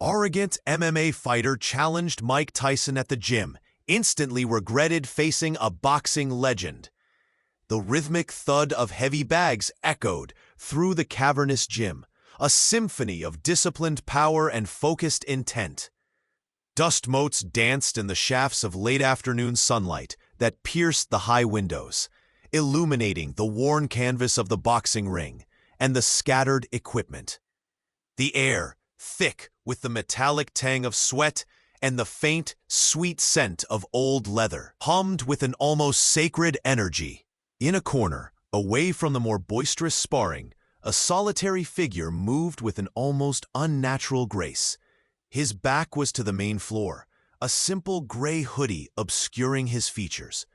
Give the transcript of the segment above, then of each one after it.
Arrogant MMA fighter challenged Mike Tyson at the gym, instantly regretted facing a boxing legend. The rhythmic thud of heavy bags echoed through the cavernous gym, a symphony of disciplined power and focused intent. Dust motes danced in the shafts of late-afternoon sunlight that pierced the high windows, illuminating the worn canvas of the boxing ring and the scattered equipment. The air, thick with the metallic tang of sweat and the faint, sweet scent of old leather, hummed with an almost sacred energy. In a corner, away from the more boisterous sparring, a solitary figure moved with an almost unnatural grace. His back was to the main floor, a simple gray hoodie obscuring his features.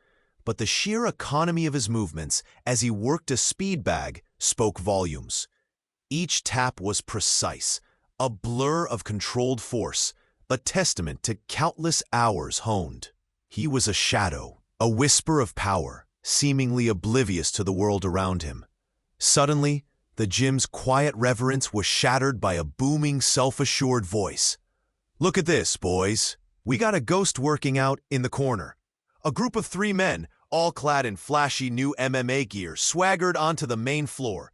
But the sheer economy of his movements as he worked a speed bag spoke volumes. Each tap was precise, a blur of controlled force, a testament to countless hours honed. He was a shadow, a whisper of power, seemingly oblivious to the world around him. Suddenly, the gym's quiet reverence was shattered by a booming, self-assured voice. "Look at this, boys. We got a ghost working out in the corner." A group of 3 men, all clad in flashy new MMA gear, swaggered onto the main floor.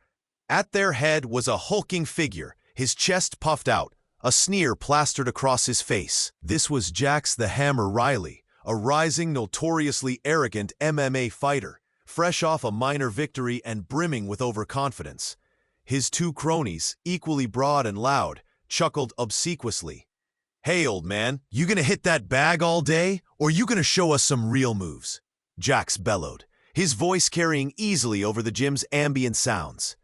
At their head was a hulking figure, his chest puffed out, a sneer plastered across his face. This was Jax the Hammer Riley, a rising, notoriously arrogant MMA fighter, fresh off a minor victory and brimming with overconfidence. His 2 cronies, equally broad and loud, chuckled obsequiously. "Hey, old man, you gonna hit that bag all day, or you gonna show us some real moves?" Jax bellowed, his voice carrying easily over the gym's ambient sounds.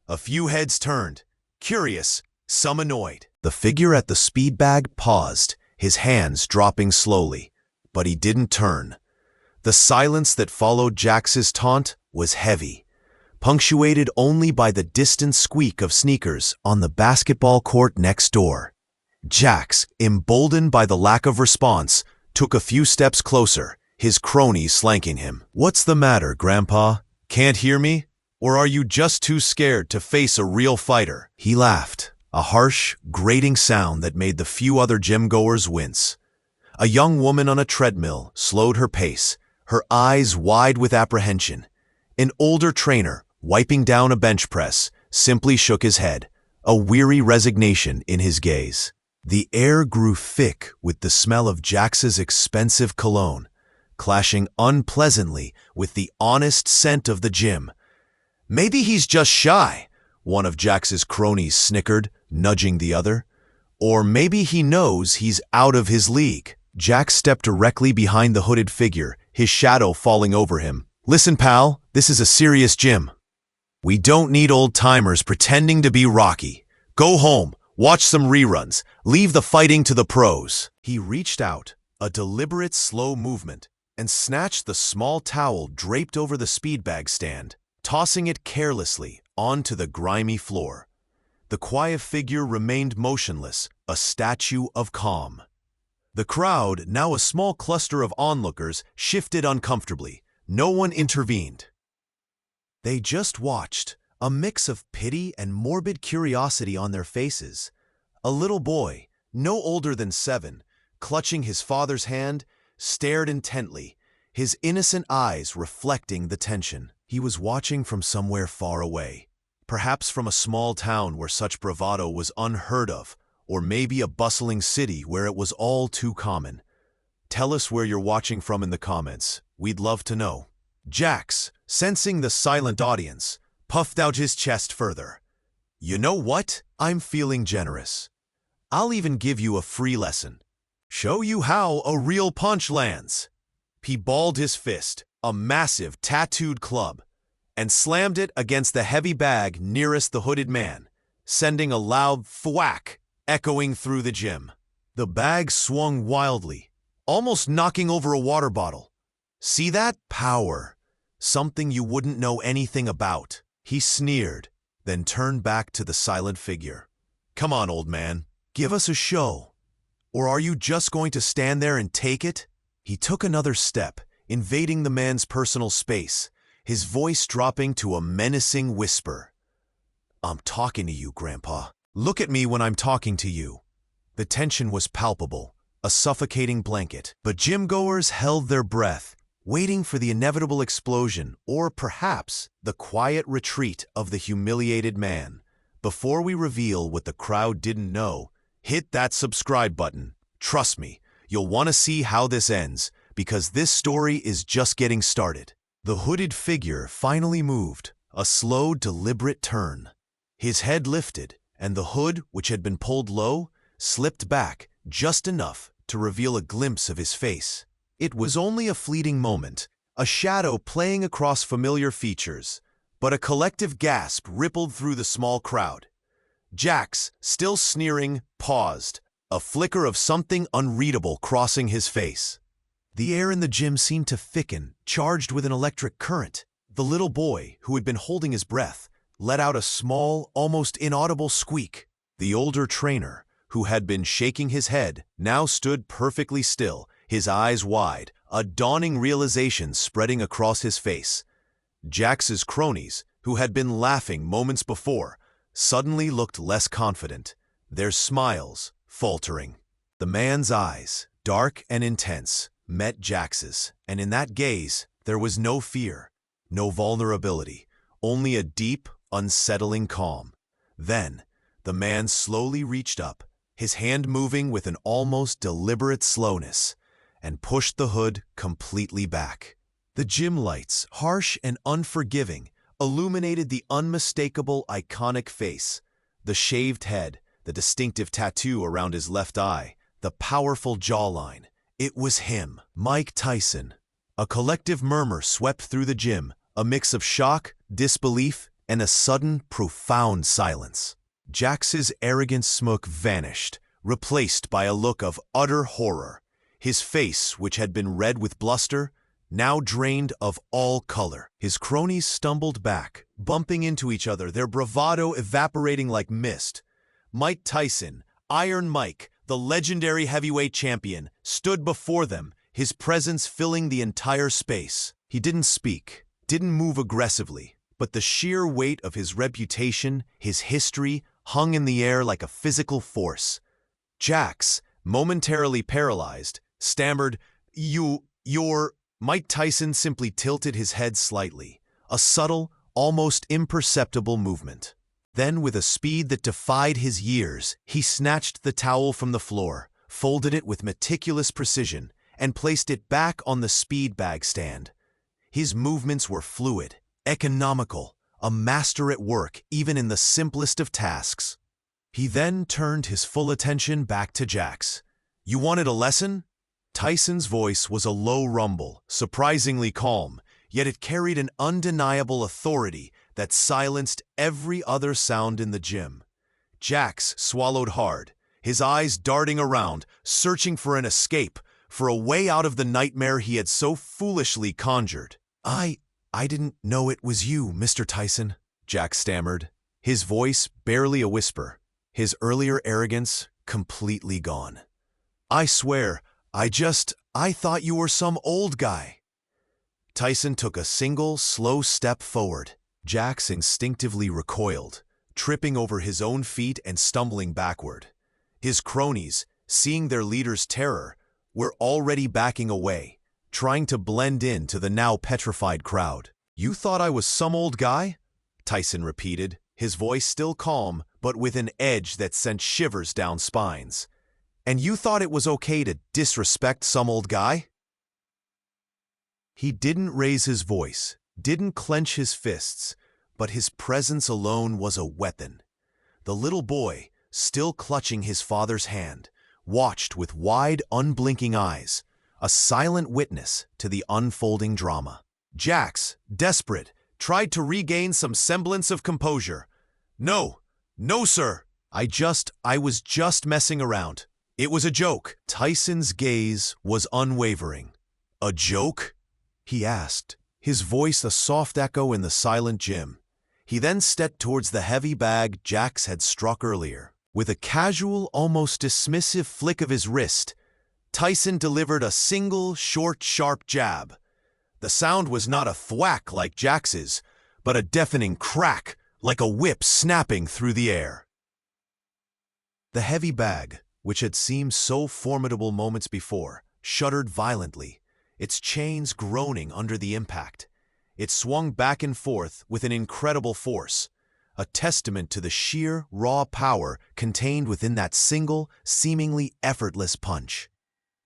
A few heads turned, curious, some annoyed. The figure at the speed bag paused, his hands dropping slowly, but he didn't turn. The silence that followed Jax's taunt was heavy, punctuated only by the distant squeak of sneakers on the basketball court next door. Jax, emboldened by the lack of response, took a few steps closer, his cronies slanking him. "What's the matter, Grandpa? Can't hear me? Or are you just too scared to face a real fighter?" He laughed, a harsh, grating sound that made the few other gym-goers wince. A young woman on a treadmill slowed her pace, her eyes wide with apprehension. An older trainer, wiping down a bench press, simply shook his head, a weary resignation in his gaze. The air grew thick with the smell of Jax's expensive cologne, clashing unpleasantly with the honest scent of the gym. "Maybe he's just shy," one of Jax's cronies snickered, nudging the other. "Or maybe he knows he's out of his league." Jax stepped directly behind the hooded figure, his shadow falling over him. "Listen, pal, this is a serious gym. We don't need old-timers pretending to be Rocky. Go home, watch some reruns, leave the fighting to the pros." He reached out, a deliberate slow movement, and snatched the small towel draped over the speed bag stand, tossing it carelessly onto the grimy floor. The quiet figure remained motionless, a statue of calm. The crowd, now a small cluster of onlookers, shifted uncomfortably. No one intervened. They just watched, a mix of pity and morbid curiosity on their faces. A little boy, no older than 7, clutching his father's hand, stared intently, his innocent eyes reflecting the tension. He was watching from somewhere far away, perhaps from a small town where such bravado was unheard of, or maybe a bustling city where it was all too common. Tell us where you're watching from in the comments. We'd love to know. Jax, sensing the silent audience, puffed out his chest further. "You know what? I'm feeling generous. I'll even give you a free lesson. Show you how a real punch lands." He balled his fist, a massive tattooed club, and slammed it against the heavy bag nearest the hooded man, sending a loud thwack echoing through the gym. The bag swung wildly, almost knocking over a water bottle. "See that? Power. Something you wouldn't know anything about." He sneered, then turned back to the silent figure. "Come on, old man. Give us a show. Or are you just going to stand there and take it?" He took another step, invading the man's personal space, his voice dropping to a menacing whisper. "I'm talking to you, Grandpa. Look at me when I'm talking to you." The tension was palpable, a suffocating blanket. But gym-goers held their breath, waiting for the inevitable explosion or perhaps the quiet retreat of the humiliated man. Before we reveal what the crowd didn't know, hit that subscribe button. Trust me, you'll want to see how this ends, because this story is just getting started. The hooded figure finally moved, a slow, deliberate turn. His head lifted, and the hood, which had been pulled low, slipped back just enough to reveal a glimpse of his face. It was only a fleeting moment, a shadow playing across familiar features, but a collective gasp rippled through the small crowd. Jax, still sneering, paused, a flicker of something unreadable crossing his face. The air in the gym seemed to thicken, charged with an electric current. The little boy, who had been holding his breath, let out a small, almost inaudible squeak. The older trainer, who had been shaking his head, now stood perfectly still, his eyes wide, a dawning realization spreading across his face. Jax's cronies, who had been laughing moments before, suddenly looked less confident, their smiles faltering. The man's eyes, dark and intense, met Jax's, and in that gaze there was no fear, no vulnerability, only a deep, unsettling calm. Then, the man slowly reached up, his hand moving with an almost deliberate slowness, and pushed the hood completely back. The gym lights, harsh and unforgiving, illuminated the unmistakable, iconic face, the shaved head, the distinctive tattoo around his left eye, the powerful jawline. It was him, Mike Tyson. A collective murmur swept through the gym, a mix of shock, disbelief, and a sudden, profound silence. Jax's arrogant smirk vanished, replaced by a look of utter horror. His face, which had been red with bluster, now drained of all color. His cronies stumbled back, bumping into each other, their bravado evaporating like mist. Mike Tyson, Iron Mike, the legendary heavyweight champion, stood before them, his presence filling the entire space. He didn't speak, didn't move aggressively, but the sheer weight of his reputation, his history, hung in the air like a physical force. Jax, momentarily paralyzed, stammered, "You're..." Mike Tyson simply tilted his head slightly, a subtle, almost imperceptible movement. Then, with a speed that defied his years, he snatched the towel from the floor, folded it with meticulous precision, and placed it back on the speed bag stand. His movements were fluid, economical, a master at work even in the simplest of tasks. He then turned his full attention back to Jax. "You wanted a lesson?" Tyson's voice was a low rumble, surprisingly calm, yet it carried an undeniable authority that silenced every other sound in the gym. Jax swallowed hard, his eyes darting around, searching for an escape, for a way out of the nightmare he had so foolishly conjured. I didn't know it was you, Mr. Tyson," Jax stammered, his voice barely a whisper, his earlier arrogance completely gone. "I swear, I thought you were some old guy." Tyson took a single, slow step forward. Jax instinctively recoiled, tripping over his own feet and stumbling backward. His cronies, seeing their leader's terror, were already backing away, trying to blend into the now petrified crowd. "You thought I was some old guy?" Tyson repeated, his voice still calm, but with an edge that sent shivers down spines. "And you thought it was okay to disrespect some old guy?" He didn't raise his voice, didn't clench his fists, but his presence alone was a weapon. The little boy, still clutching his father's hand, watched with wide, unblinking eyes, a silent witness to the unfolding drama. Jax, desperate, tried to regain some semblance of composure. No, sir. I was just messing around. It was a joke." Tyson's gaze was unwavering. "A joke?" he asked, his voice a soft echo in the silent gym. He then stepped towards the heavy bag Jax had struck earlier. With a casual, almost dismissive flick of his wrist, Tyson delivered a single, short, sharp jab. The sound was not a thwack like Jax's, but a deafening crack, like a whip snapping through the air. The heavy bag, which had seemed so formidable moments before, shuddered violently, its chains groaning under the impact. It swung back and forth with an incredible force, a testament to the sheer, raw power contained within that single, seemingly effortless punch.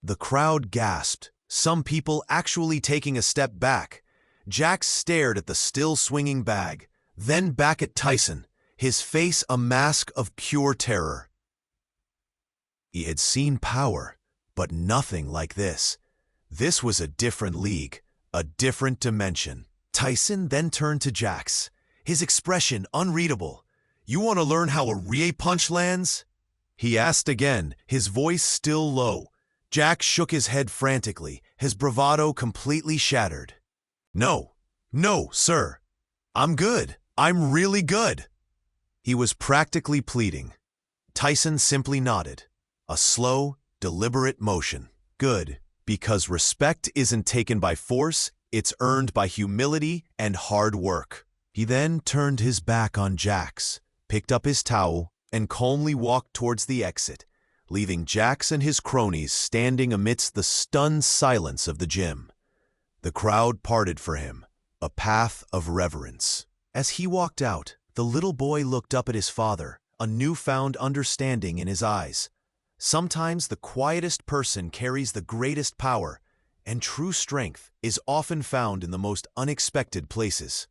The crowd gasped, some people actually taking a step back. Jax stared at the still swinging bag, then back at Tyson, his face a mask of pure terror. He had seen power, but nothing like this. This was a different league, a different dimension. Tyson then turned to Jax, his expression unreadable. "You want to learn how a Rie punch lands?" he asked again, his voice still low. Jax shook his head frantically, his bravado completely shattered. "No, no, sir. I'm good. I'm really good." He was practically pleading. Tyson simply nodded, a slow, deliberate motion. "Good, because respect isn't taken by force, it's earned by humility and hard work." He then turned his back on Jax, picked up his towel, and calmly walked towards the exit, leaving Jax and his cronies standing amidst the stunned silence of the gym. The crowd parted for him, a path of reverence. As he walked out, the little boy looked up at his father, a newfound understanding in his eyes. Sometimes the quietest person carries the greatest power, and true strength is often found in the most unexpected places.